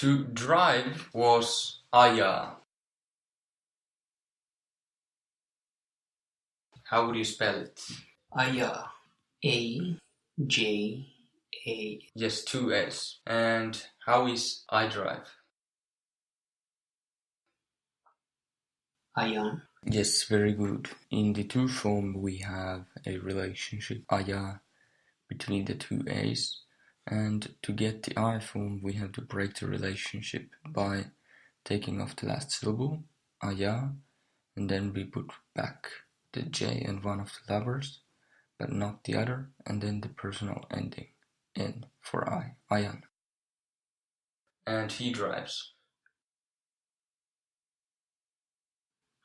To drive was ajaa. How would you spell it? Ajaa. A-J-A. Yes, two S. And how is I drive? Ajan. Yes, very good. In the two form we have a relationship ajaa between the two A's, and to get the I form we have to break the relationship by taking off the last syllable, ajaa, and then we put back the J and one of the letters, but not the other, and then the personal ending, N for I, ajan. And he drives.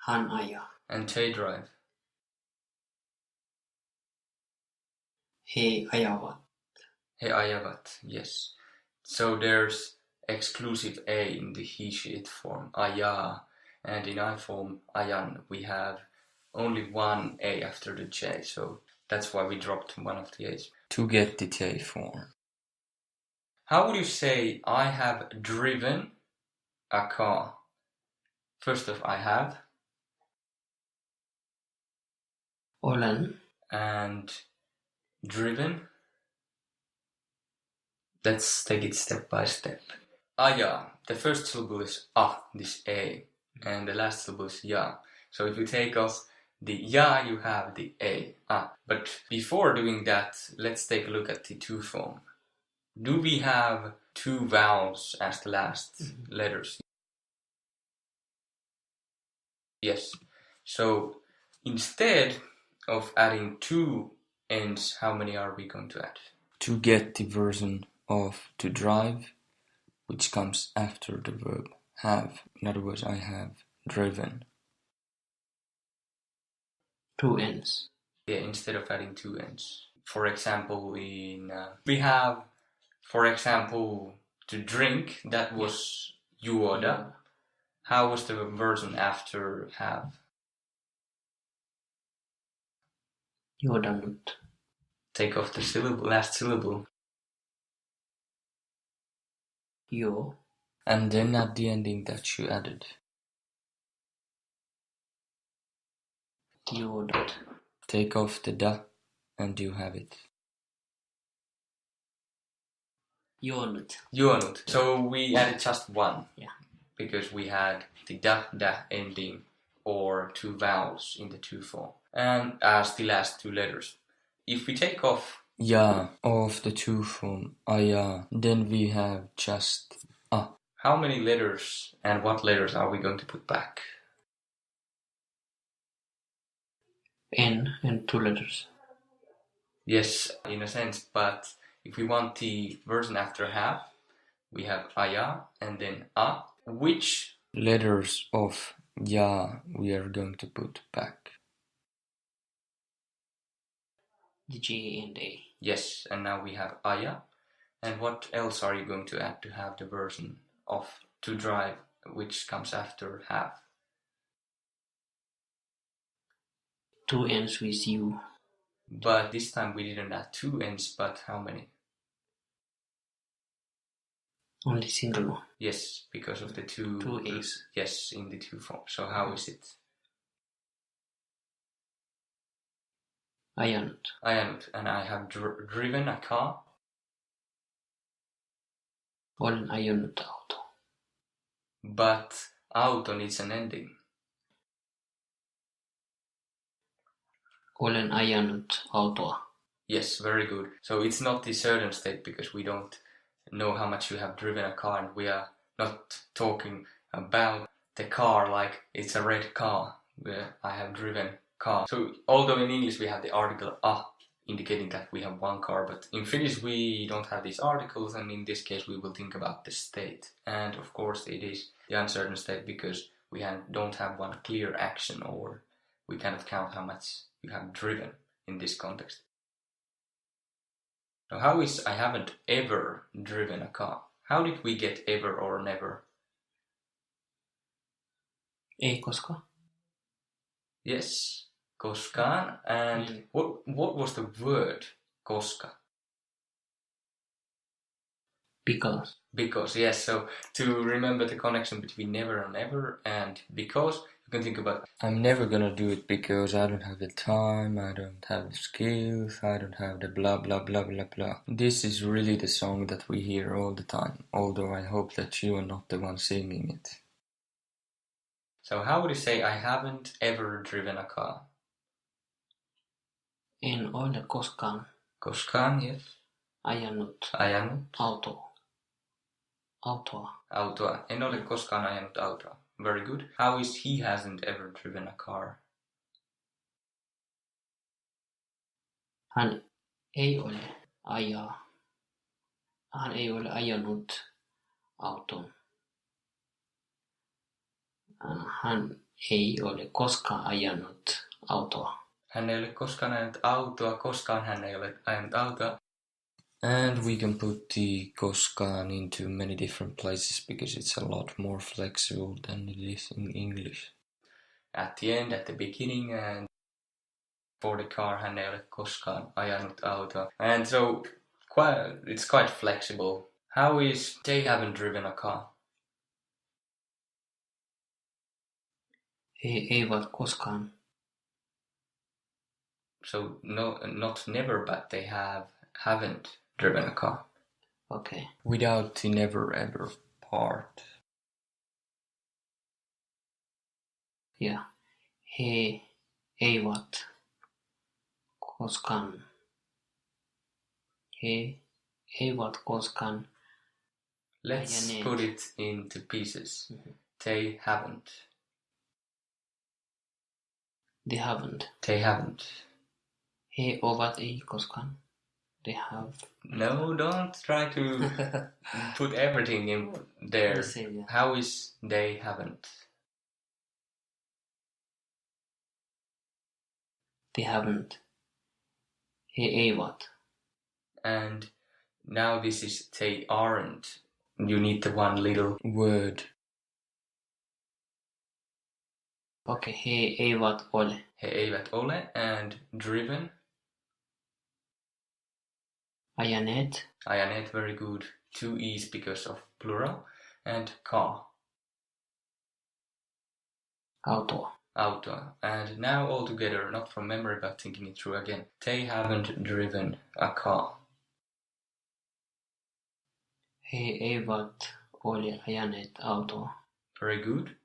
Hän ajaa. And they drive. He ajavat. He ajavat, yes. So there's exclusive A in the he, she, it form, ajaa, and in I form, ajan, we have only one A after the J, so that's why we dropped one of the A's. To get the J form. How would you say I have driven a car? First off, I have. Olen. And driven. Let's take it step by step. Ajaa, the first syllable is this A, and the last syllable is ja. So if you take off the ja, you have the A, But before doing that, let's take a look at the two form. Do we have two vowels as the last letters? Yes. So instead of adding two N's, how many are we going to add? To get the version of to drive, which comes after the verb have. In other words, I have driven. Two N's. Yeah, instead of adding two N's. For example, we have, for example, to drink, that was juoda. How was the version after have? Juodannut. Take off the last syllable. Jo. And then add the ending that you added. Juodat. Take off the da and you have it. Juonut. Juonut. So we added just one. Yeah. Because we had the da ending or two vowels in the two form. And as the last two letters. If we take off ja of the two form ajaa, then we have just a. How many letters and what letters are we going to put back? N and two letters. Yes, in a sense, but if we want the version after have, we have ajaa and then a. Which letters of ja we are going to put back? The J and A. Yes, and now we have ajaa. And what else are you going to add to have the version of to drive, which comes after have? Two N's with U. But this time we didn't add two N's, but how many? Only single one. Yes, because of the Two A's. Yes, in the two forms. So how is it? Ajanut. Ajanut, and I have driven a car. Olen ajanut auto. But auto needs an ending. Olen ajanut autoa. Yes, very good. So it's not the certain state because we don't know how much you have driven a car, and we are not talking about the car like it's a red car. I have driven car. So although in English we have the article a indicating that we have one car, but in Finnish we don't have these articles, and in this case we will think about the state. And of course it is the uncertain state because we don't have one clear action, or we cannot count how much you have driven in this context. Now how is I haven't ever driven a car? How did we get ever or never? Ei koska. Yes, koskaan. And what was the word koska? Because. Because, yes, so to remember the connection between never and never and because, you can think about I'm never gonna do it because I don't have the time, I don't have the skills, I don't have the blah blah blah blah blah. This is really the song that we hear all the time, although I hope that you are not the one singing it. So how would you say I haven't ever driven a car? En ole koskaan Koskaan, yes. ajanut Ajanut. autoa. En ole koskaan ajanut autoa. Very good. How is he hasn't ever driven a car? Hän ei ole ajanut autoon. Hän ei ole koskaan ajanut autoa. Hän ei ole koskaan ajanut autoa, koskaan hän ei ole ajanut autoa. And we can put the koskaan into many different places because it's a lot more flexible than it is in English. At the end, at the beginning, and for the car, hän ei ole koskaan ajanut autoa. And so it's quite flexible. How is they haven't driven a car? He eivät koskaan. So no, not never, but they haven't driven a car. Okay. Without the never ever part. Ja he eivät koskaan. He eivät koskaan. Let's ajaneet. put it into pieces. They haven't. They haven't. They haven't. He ovat ei koskaan. They have. No, don't try to put everything in there. How is they haven't? They haven't. He eivät. And now this is they aren't. You need the one little word. Okay, he eivät ole. He eivät ole and driven. Ajaneet. Ajaneet, very good. 2 E's because of plural. And car. Autoa. Autoa. And now all together, not from memory but thinking it through again. They haven't driven a car. He eivät ole ajaneet autoa. Very good.